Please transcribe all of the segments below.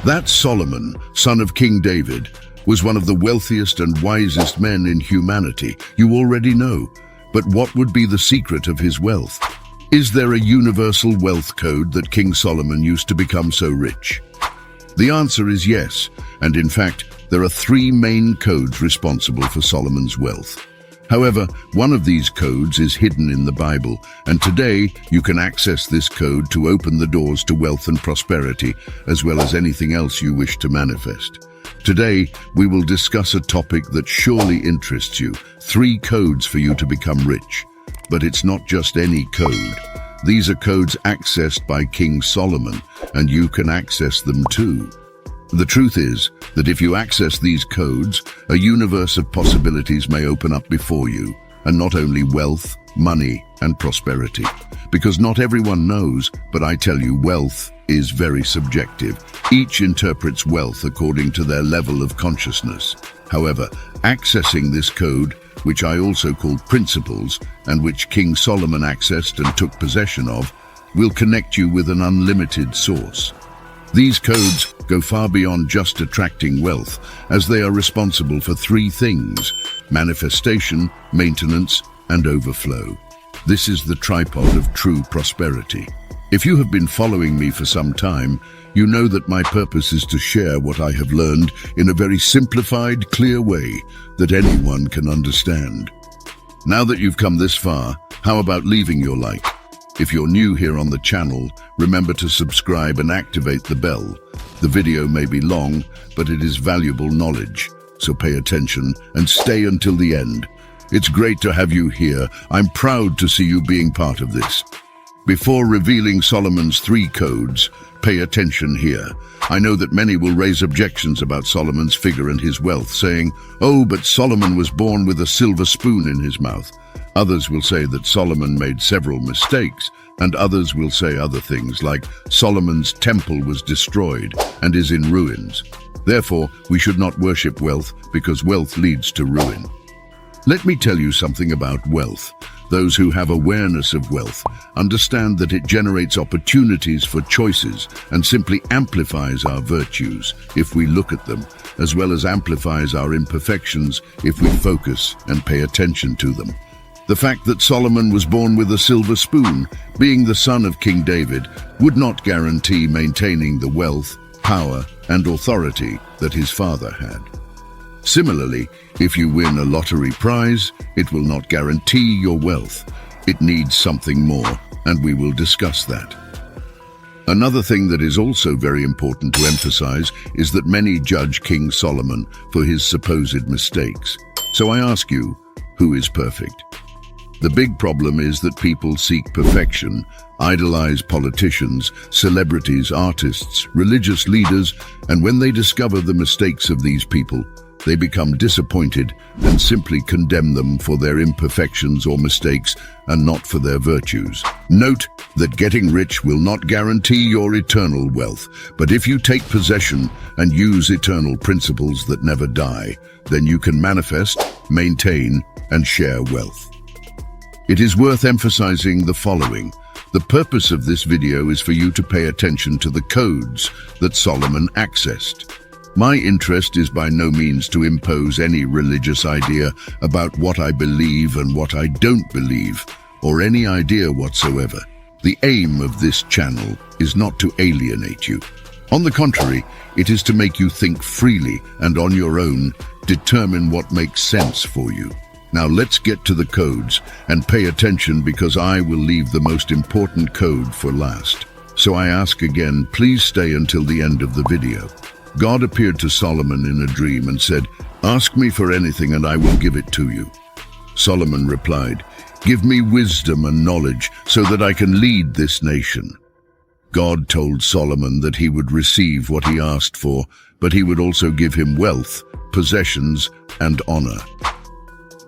That Solomon, son of King David, was one of the wealthiest and wisest men in humanity. You already know. But what would be the secret of his wealth? Is there a universal wealth code that King Solomon used to become so rich? The answer is yes, and in fact, there are three main codes responsible for Solomon's wealth. However, one of these codes is hidden in the Bible, and today you can access this code to open the doors to wealth and prosperity, as well as anything else you wish to manifest. Today, we will discuss a topic that surely interests you, 3 codes for you to become rich. But it's not just any code. These are codes accessed by King Solomon, and you can access them too. The truth is that if you access these codes, a universe of possibilities may open up before you, and not only wealth, money, and prosperity. Because not everyone knows, but I tell you, wealth is very subjective. Each interprets wealth according to their level of consciousness. However, accessing this code, which I also call principles, and which King Solomon accessed and took possession of, will connect you with an unlimited source. These codes go far beyond just attracting wealth, as they are responsible for 3 things: manifestation, maintenance, and overflow. This is the tripod of true prosperity. If you have been following me for some time, you know that my purpose is to share what I have learned in a very simplified, clear way that anyone can understand. Now that you've come this far, how about leaving your like? If you're new here on the channel, remember to subscribe and activate the bell. The video may be long, but it is valuable knowledge, so pay attention and stay until the end. It's great to have you here. I'm proud to see you being part of this. Before revealing Solomon's 3 codes, pay attention here. I know that many will raise objections about Solomon's figure and his wealth, saying, "Oh, but Solomon was born with a silver spoon in his mouth." Others will say that Solomon made several mistakes, and others will say other things like Solomon's temple was destroyed and is in ruins. Therefore, we should not worship wealth because wealth leads to ruin. Let me tell you something about wealth. Those who have awareness of wealth understand that it generates opportunities for choices and simply amplifies our virtues if we look at them, as well as amplifies our imperfections if we focus and pay attention to them. The fact that Solomon was born with a silver spoon, being the son of King David, would not guarantee maintaining the wealth, power, and authority that his father had. Similarly, if you win a lottery prize, it will not guarantee your wealth. It needs something more, and we will discuss that. Another thing that is also very important to emphasize is that many judge King Solomon for his supposed mistakes. So I ask you, who is perfect? The big problem is that people seek perfection, idolize politicians, celebrities, artists, religious leaders, and when they discover the mistakes of these people, they become disappointed and simply condemn them for their imperfections or mistakes and not for their virtues. Note that getting rich will not guarantee your eternal wealth, but if you take possession and use eternal principles that never die, then you can manifest, maintain, and share wealth. It is worth emphasizing the following. The purpose of this video is for you to pay attention to the codes that Solomon accessed. My interest is by no means to impose any religious idea about what I believe and what I don't believe, or any idea whatsoever. The aim of this channel is not to alienate you. On the contrary, it is to make you think freely and on your own, determine what makes sense for you. Now let's get to the codes and pay attention because I will leave the most important code for last. So I ask again, please stay until the end of the video. God appeared to Solomon in a dream and said, "Ask me for anything and I will give it to you." Solomon replied, "Give me wisdom and knowledge so that I can lead this nation." God told Solomon that he would receive what he asked for, but he would also give him wealth, possessions, and honor.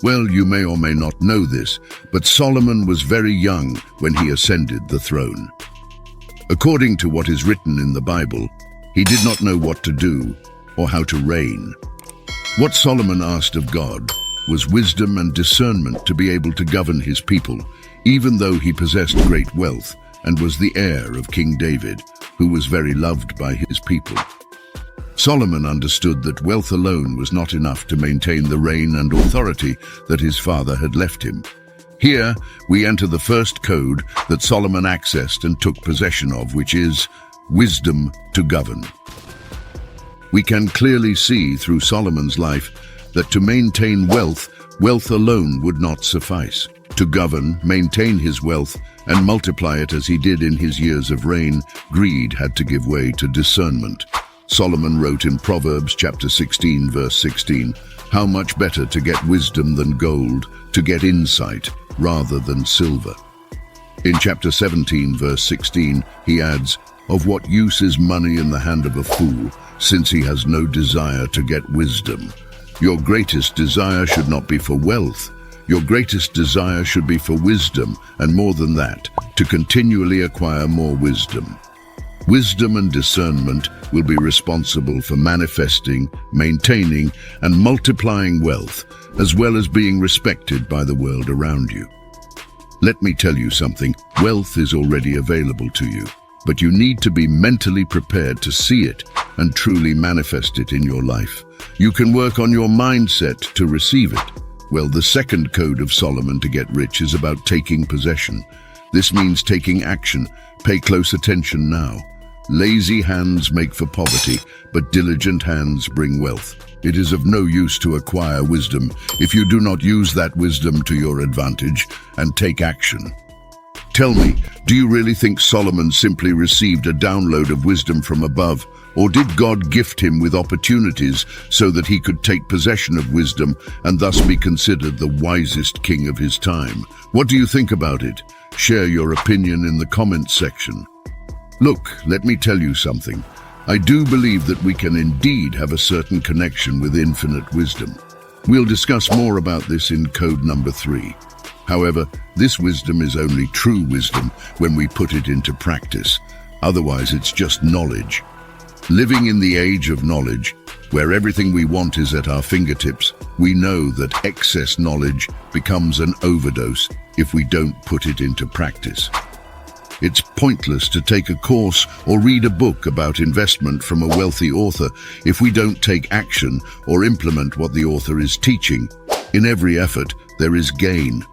Well, you may or may not know this, but Solomon was very young when he ascended the throne. According to what is written in the Bible, he did not know what to do or how to reign. What Solomon asked of God was wisdom and discernment to be able to govern his people, even though he possessed great wealth and was the heir of King David, who was very loved by his people. Solomon understood that wealth alone was not enough to maintain the reign and authority that his father had left him. Here, we enter the first code that Solomon accessed and took possession of, which is wisdom to govern. We can clearly see through Solomon's life that to maintain wealth alone would not suffice. To govern, maintain his wealth, and multiply it as he did in his years of reign, greed had to give way to discernment. Solomon wrote in Proverbs chapter 16, verse 16, "How much better to get wisdom than gold, to get insight rather than silver." In chapter 17, verse 16, he adds, "Of what use is money in the hand of a fool, since he has no desire to get wisdom?" Your greatest desire should not be for wealth. Your greatest desire should be for wisdom, and more than that, to continually acquire more wisdom. Wisdom and discernment will be responsible for manifesting, maintaining, and multiplying wealth, as well as being respected by the world around you. Let me tell you something, wealth is already available to you, but you need to be mentally prepared to see it and truly manifest it in your life. You can work on your mindset to receive it. Well, the second code of Solomon to get rich is about taking possession. This means taking action. Pay close attention now. Lazy hands make for poverty, but diligent hands bring wealth. It is of no use to acquire wisdom if you do not use that wisdom to your advantage and take action. Tell me, do you really think Solomon simply received a download of wisdom from above, or did God gift him with opportunities so that he could take possession of wisdom and thus be considered the wisest king of his time? What do you think about it? Share your opinion in the comments section. Look, let me tell you something. I do believe that we can indeed have a certain connection with infinite wisdom. We'll discuss more about this in code number 3. However, this wisdom is only true wisdom when we put it into practice. Otherwise, it's just knowledge. Living in the age of knowledge, where everything we want is at our fingertips, we know that excess knowledge becomes an overdose if we don't put it into practice. It's pointless to take a course or read a book about investment from a wealthy author if we don't take action or implement what the author is teaching. In every effort, there is gain,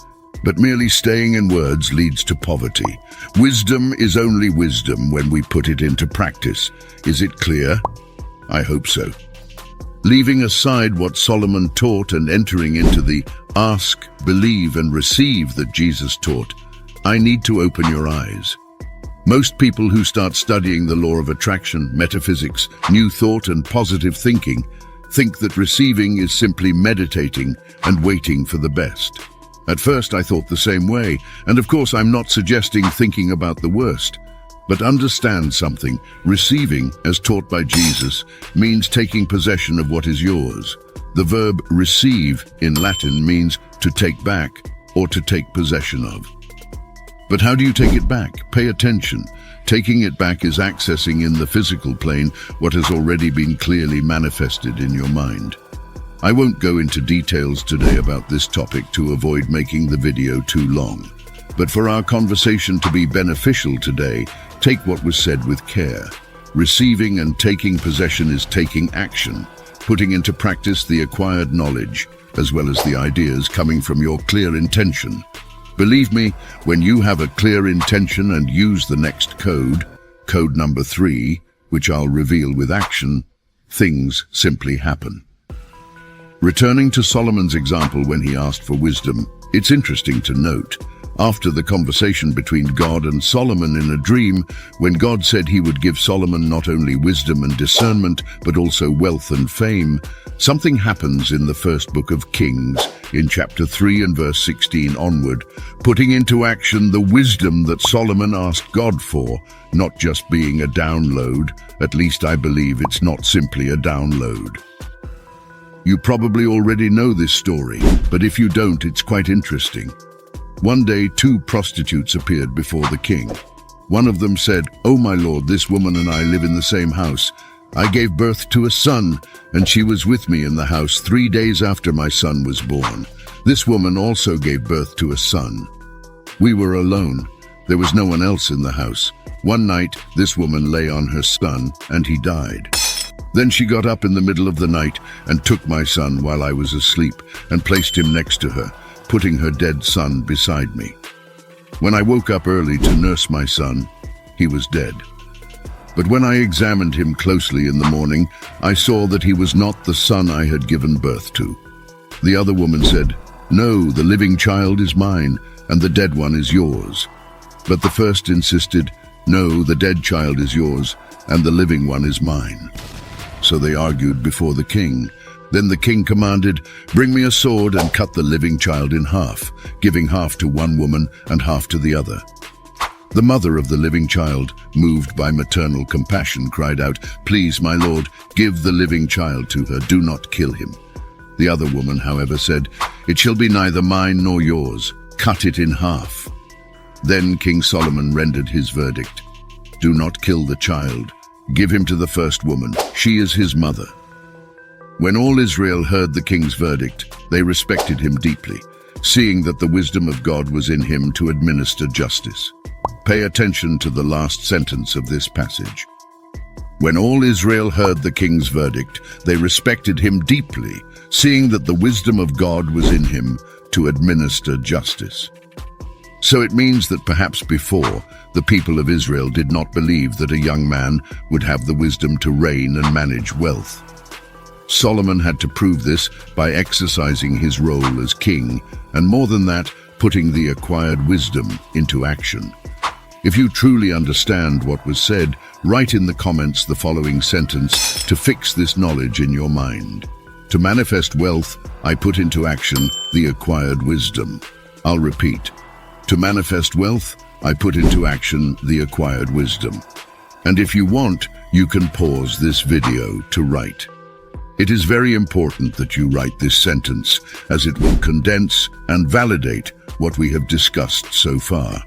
but merely staying in words leads to poverty. Wisdom is only wisdom when we put it into practice. Is it clear? I hope so. Leaving aside what Solomon taught and entering into the ask, believe, and receive that Jesus taught, I need to open your eyes. Most people who start studying the law of attraction, metaphysics, new thought, and positive thinking think that receiving is simply meditating and waiting for the best. At first, I thought the same way, and of course, I'm not suggesting thinking about the worst. But understand something. Receiving, as taught by Jesus, means taking possession of what is yours. The verb receive in Latin means to take back or to take possession of. But how do you take it back? Pay attention. Taking it back is accessing in the physical plane what has already been clearly manifested in your mind. I won't go into details today about this topic to avoid making the video too long. But for our conversation to be beneficial today, take what was said with care. Receiving and taking possession is taking action, putting into practice the acquired knowledge, as well as the ideas coming from your clear intention. Believe me, when you have a clear intention and use the next code, code number 3, which I'll reveal with action, things simply happen. Returning to Solomon's example when he asked for wisdom, it's interesting to note, after the conversation between God and Solomon in a dream, when God said he would give Solomon not only wisdom and discernment, but also wealth and fame, something happens in the first book of Kings, in chapter 3 and verse 16 onward, putting into action the wisdom that Solomon asked God for, not just being a download. At least I believe it's not simply a download. You probably already know this story, but if you don't, it's quite interesting. One day, 2 prostitutes appeared before the king. One of them said, "Oh my lord, this woman and I live in the same house. I gave birth to a son, and she was with me in the house 3 days after my son was born. This woman also gave birth to a son. We were alone. There was no one else in the house. One night, this woman lay on her son, and he died. Then she got up in the middle of the night and took my son while I was asleep and placed him next to her, putting her dead son beside me. When I woke up early to nurse my son, he was dead. But when I examined him closely in the morning, I saw that he was not the son I had given birth to. The other woman said, "No, the living child is mine, and the dead one is yours." But the first insisted, "No, the dead child is yours, and the living one is mine." So they argued before the king. Then the king commanded, "Bring me a sword and cut the living child in half, giving half to one woman and half to the other." The mother of the living child, moved by maternal compassion, cried out, "Please, my lord, give the living child to her, do not kill him." The other woman, however, said, "It shall be neither mine nor yours. Cut it in half." Then King Solomon rendered his verdict. "Do not kill the child. Give him to the first woman. She is his mother." When all Israel heard the king's verdict, they respected him deeply, seeing that the wisdom of God was in him to administer justice. Pay attention to the last sentence of this passage. When all Israel heard the king's verdict, they respected him deeply, seeing that the wisdom of God was in him to administer justice. So it means that perhaps before, the people of Israel did not believe that a young man would have the wisdom to reign and manage wealth. Solomon had to prove this by exercising his role as king, and more than that, putting the acquired wisdom into action. If you truly understand what was said, write in the comments the following sentence to fix this knowledge in your mind. To manifest wealth, I put into action the acquired wisdom. I'll repeat. To manifest wealth, I put into action the acquired wisdom. And if you want, you can pause this video to write. It is very important that you write this sentence, as it will condense and validate what we have discussed so far.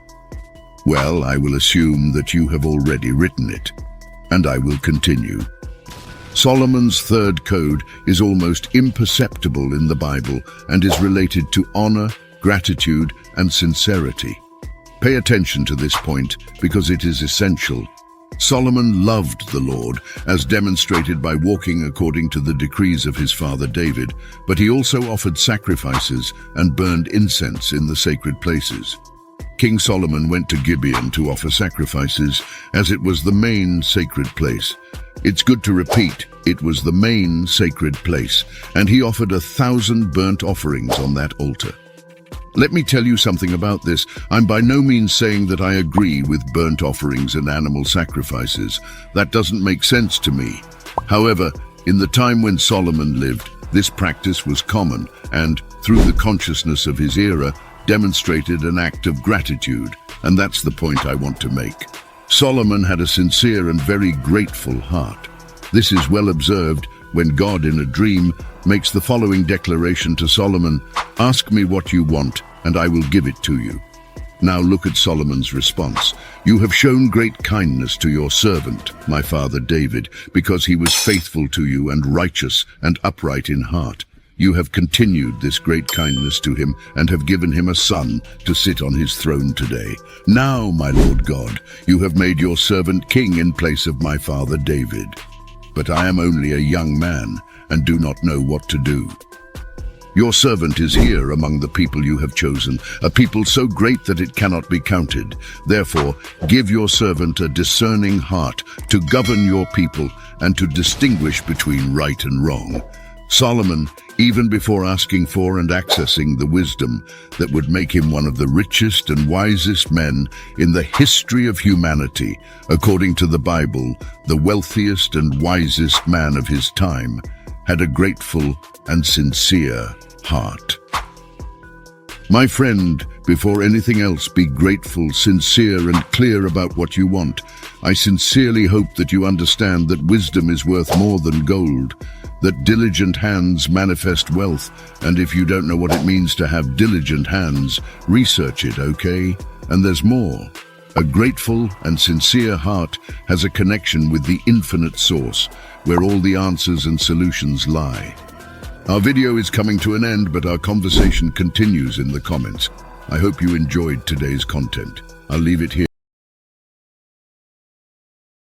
Well, I will assume that you have already written it, and I will continue. Solomon's third code is almost imperceptible in the Bible and is related to honor, gratitude, and sincerity. Pay attention to this point because it is essential. Solomon loved the Lord, as demonstrated by walking according to the decrees of his father David, but he also offered sacrifices and burned incense in the sacred places. King Solomon went to Gibeon to offer sacrifices, as it was the main sacred place. It's good to repeat, it was the main sacred place, and he offered 1,000 burnt offerings on that altar. Let me tell you something about this. I'm by no means saying that I agree with burnt offerings and animal sacrifices. That doesn't make sense to me. However, in the time when Solomon lived, this practice was common and, through the consciousness of his era, demonstrated an act of gratitude, and that's the point I want to make. Solomon had a sincere and very grateful heart. This is well observed when God, in a dream, makes the following declaration to Solomon, "Ask me what you want, and I will give it to you." Now look at Solomon's response. "You have shown great kindness to your servant, my father David, because he was faithful to you and righteous and upright in heart. You have continued this great kindness to him and have given him a son to sit on his throne today. Now, my Lord God, you have made your servant king in place of my father David. But I am only a young man and do not know what to do. Your servant is here among the people you have chosen, a people so great that it cannot be counted. Therefore, give your servant a discerning heart to govern your people and to distinguish between right and wrong." Solomon, even before asking for and accessing the wisdom that would make him one of the richest and wisest men in the history of humanity, according to the Bible, the wealthiest and wisest man of his time, had a grateful and sincere heart. My friend, before anything else, be grateful, sincere, and clear about what you want. I sincerely hope that you understand that wisdom is worth more than gold, that diligent hands manifest wealth, and if you don't know what it means to have diligent hands, research it, okay? And there's more. A grateful and sincere heart has a connection with the infinite source, where all the answers and solutions lie. Our video is coming to an end, but our conversation continues in the comments. I hope you enjoyed today's content. I'll leave it here.